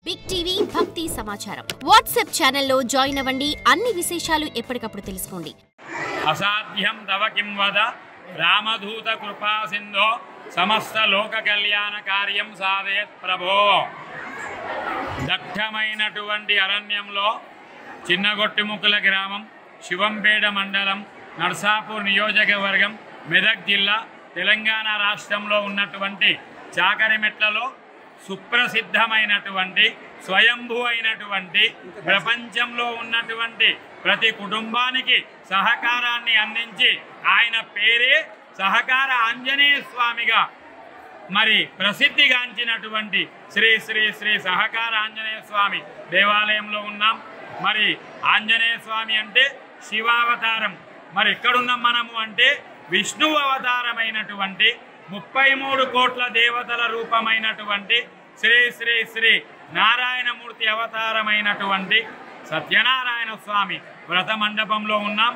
Big TV భక్తి సమాచారం WhatsApp ఛానల్లో జాయిన్ అవ్వండి. అన్ని విశేషాలు ఎప్పటికప్పుడు తెలుసుకోండి. అసాధ్యం తవ కిం వద రామదూత కృపా సింధో సమస్త లోక కళ్యాణ కార్యం సాధయత్ ప్రభో. దట్టమైనటువంటి అరణ్యంలో చిన్నగొట్టిముక్కుల గ్రామం, శివంపేట మండలం, నర్సాపూర్ నియోజకవర్గం, మెదక్ జిల్లా, తెలంగాణ రాష్ట్రంలో ఉన్నటువంటి చాకరిమెట్లలో సుప్రసిద్ధమైనటువంటి స్వయంభూ అయినటువంటి ప్రపంచంలో ఉన్నటువంటి ప్రతి కుటుంబానికి సహకారాన్ని అందించి ఆయన పేరే సహకార ఆంజనేయ స్వామిగా మరి ప్రసిద్ధిగాంచినటువంటి శ్రీ శ్రీ శ్రీ సహకార ఆంజనేయ స్వామి దేవాలయంలో ఉన్నాం. మరి ఆంజనేయ స్వామి అంటే శివావతారం, మరి ఎక్కడున్నాం మనము అంటే విష్ణువు అవతారమైనటువంటి 33 కోట్ల దేవతల రూపమైనటువంటి శ్రీ శ్రీ శ్రీ నారాయణమూర్తి అవతారమైనటువంటి సత్యనారాయణ స్వామి వ్రత మండపంలో ఉన్నాం.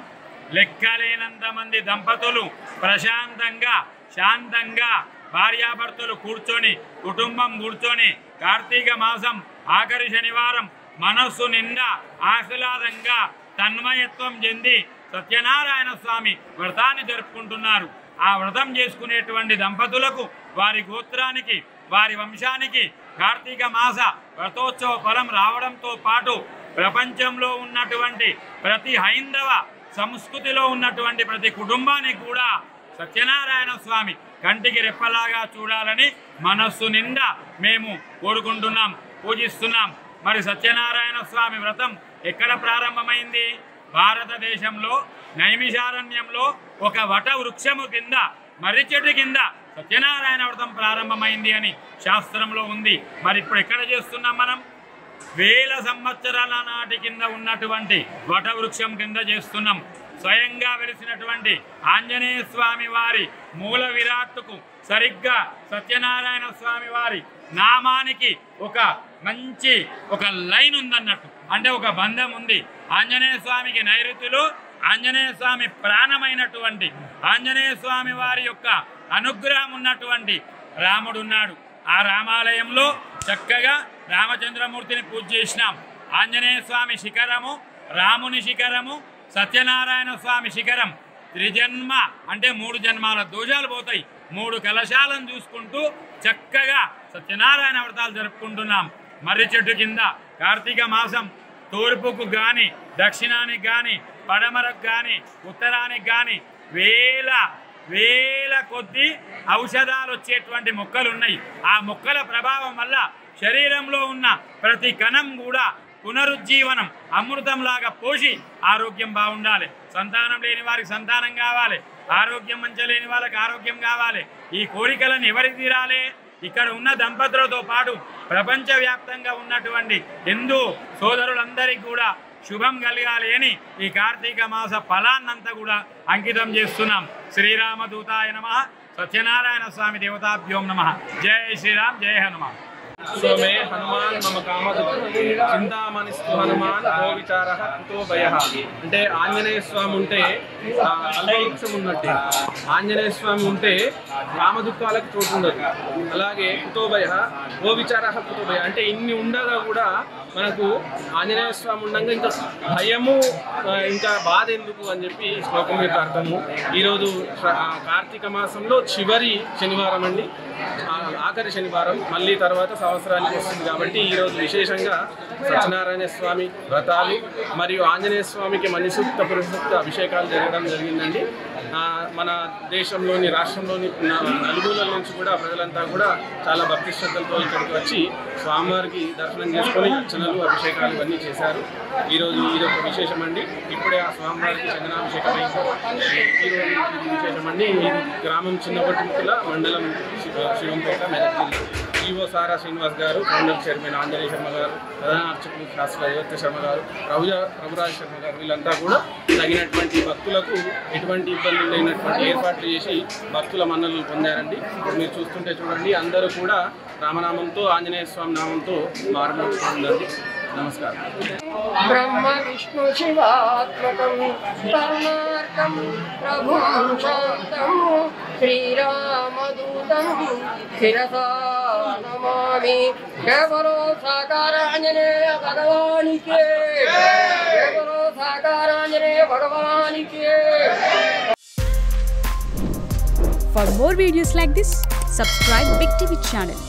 లెక్కలేనంత మంది దంపతులు ప్రశాంతంగా శాంతంగా భార్యాభర్తలు కూర్చొని, కుటుంబం కూర్చొని, కార్తీక మాసం ఆఖరి శనివారం మనస్సు నిండా ఆహ్లాదంగా తన్మయత్వం చెంది సత్యనారాయణ స్వామి వ్రతాన్ని జరుపుకుంటున్నారు. ఆ వ్రతం చేసుకునేటువంటి దంపతులకు, వారి గోత్రానికి, వారి వంశానికి కార్తీక మాస వ్రతోత్సవ ఫలం రావడంతో పాటు ప్రపంచంలో ఉన్నటువంటి ప్రతి హైందవ సంస్కృతిలో ఉన్నటువంటి ప్రతి కుటుంబానికి కూడా సత్యనారాయణ స్వామి కంటికి రెప్పలాగా చూడాలని మనస్సు నిండా మేము కోరుకుంటున్నాం, పూజిస్తున్నాం. మరి సత్యనారాయణ స్వామి వ్రతం ఎక్కడ ప్రారంభమైంది? భారతదేశంలో నైమిషారణ్యంలో ఒక వట వృక్షము కింద, మర్రి చెట్టు కింద సత్యనారాయణ వ్రతం ప్రారంభమైంది అని శాస్త్రంలో ఉంది. మరి ఇప్పుడు ఎక్కడ చేస్తున్నాం మనం? 1000 సంవత్సరాల నాటి కింద ఉన్నటువంటి వట వృక్షం కింద చేస్తున్నాం. స్వయంగా వెలిసినటువంటి ఆంజనేయ స్వామి వారి మూల విరాట్టుకు సరిగ్గా సత్యనారాయణ స్వామి వారి నామానికి ఒక మంచి లైన్ ఉందన్నట్టు, అంటే ఒక బంధం ఉంది. ఆంజనేయ స్వామికి నైరుతిలో ఆంజనేయ స్వామి ప్రాణమైనటువంటి ఆంజనేయ స్వామి వారి యొక్క అనుగ్రహం ఉన్నటువంటి రాముడు ఉన్నాడు. ఆ రామాలయంలో చక్కగా రామచంద్రమూర్తిని పూజ చేసినాం. ఆంజనేయ స్వామి శిఖరము, రాముని శిఖరము, సత్యనారాయణ స్వామి శిఖరం. త్రిజన్మ అంటే 3 జన్మాల దోషాలు పోతాయి. 3 కలశాలను చూసుకుంటూ చక్కగా సత్యనారాయణ వ్రతాలు జరుపుకుంటున్నాం. మర్రి చెట్టు కింద కార్తీక మాసం తూర్పుకు కానీ, దక్షిణానికి కానీ, పడమరకు కానీ, ఉత్తరానికి కానీ వేల కొద్ది ఔషధాలు వచ్చేటువంటి మొక్కలు ఉన్నాయి. ఆ మొక్కల ప్రభావం వల్ల శరీరంలో ఉన్న ప్రతి కణం కూడా పునరుజ్జీవనం అమృతంలాగా పోసి ఆరోగ్యం బాగుండాలి. సంతానం లేని వారికి సంతానం కావాలి, ఆరోగ్యం మంచి లేని వాళ్ళకి ఆరోగ్యం కావాలి. ఈ కోరికలను ఎవరికి తీరాలి? ఇక్కడ ఉన్న దంపతులతో పాటు ప్రపంచవ్యాప్తంగా ఉన్నటువంటి హిందూ సోదరులందరికీ కూడా శుభం కలగాలి అని ఈ కార్తీక మాస ఫలాన్నంతా కూడా అంకితం చేస్తున్నాం. శ్రీరామదూతాయ నమః, సత్యనారాయణ స్వామి దేవతాభ్యోం నమః. జై శ్రీరామ్, జయ హనుమాన్. సోమే హనుమాన్ మమ కామదు చింతామణిస్తు హనుమాన్ ఓ విచార కుతో భయ. అంటే ఆంజనేయ స్వామి ఉంటే అల్పవృక్షం ఉన్నట్టే, ఆంజనేయ స్వామి ఉంటే కామదుఃఖాలకు చోటు ఉండదు. అలాగే కుతో భయ ఓ విచార కుతో భయ అంటే ఇన్ని ఉండగా కూడా మనకు ఆంజనేయ స్వామి ఉండగా ఇంకా భయము ఇంకా బాధ ఎందుకు అని చెప్పి శ్లోకం యొక్క అర్థము. ఈరోజు కార్తీక మాసంలో చివరి శనివారం అండి, ఆఖరి శనివారం, మళ్ళీ తర్వాత సంవత్సరానికి వస్తుంది కాబట్టి ఈరోజు విశేషంగా సత్యనారాయణ స్వామి వ్రతాలు మరియు ఆంజనేయ స్వామికి మణిసూక్త పురుషూక్త అభిషేకాలు జరగడం జరిగిందండి. మన దేశంలోని రాష్ట్రంలోని నలుగురుల నుంచి కూడా ప్రజలంతా కూడా చాలా భక్తి శ్రద్ధలతో ఇక్కడికి వచ్చి స్వామివారికి దర్శనం చేసుకొని అర్చనలు, అభిషేకాలు ఇవన్నీ చేశారు. ఈరోజు ఇదొక విశేషం అండి. ఇప్పుడే ఆ స్వామివారికి చందనాభిషేకం అయింది. ఈరోజు ఇది విశేషం అండి. ఇది గ్రామం చిన్నపట్టిముక్కుల, మండలం శివంపేట, మెదక్ జిల్లా. ఈవో సారా శ్రీనివాస్ గారు, ఫౌండర్ చైర్మన్ ఆంజనేయ శర్మ గారు, ప్రధాన అర్చకులు శాస్త్ర అయోధ్య శర్మ గారు, ప్రభురాజ్ శర్మ గారు, వీళ్ళంతా కూడా తగినటువంటి భక్తులకు ఎటువంటి ఇబ్బందులు లేనటువంటి ఏర్పాట్లు చేసి భక్తుల మన్ననలు పొందారండి. మీరు చూస్తుంటే చూడండి, అందరూ కూడా రామనామంతో, ఆంజనేయ స్వామి నామంతో మారుమోగుతుందండి. నమస్కారం. బ్రహ్మ విష్ణు శివాత్మకం కరుణార్కం ప్రభుం శాంతం శ్రీరామదూతం శిరసా నమామి. కేవలో సాకార ఆంజనేయ భగవానికి కేవలం సాకార ఆంజనేయ భగవానికి. For more videos like this, subscribe Big TV channel.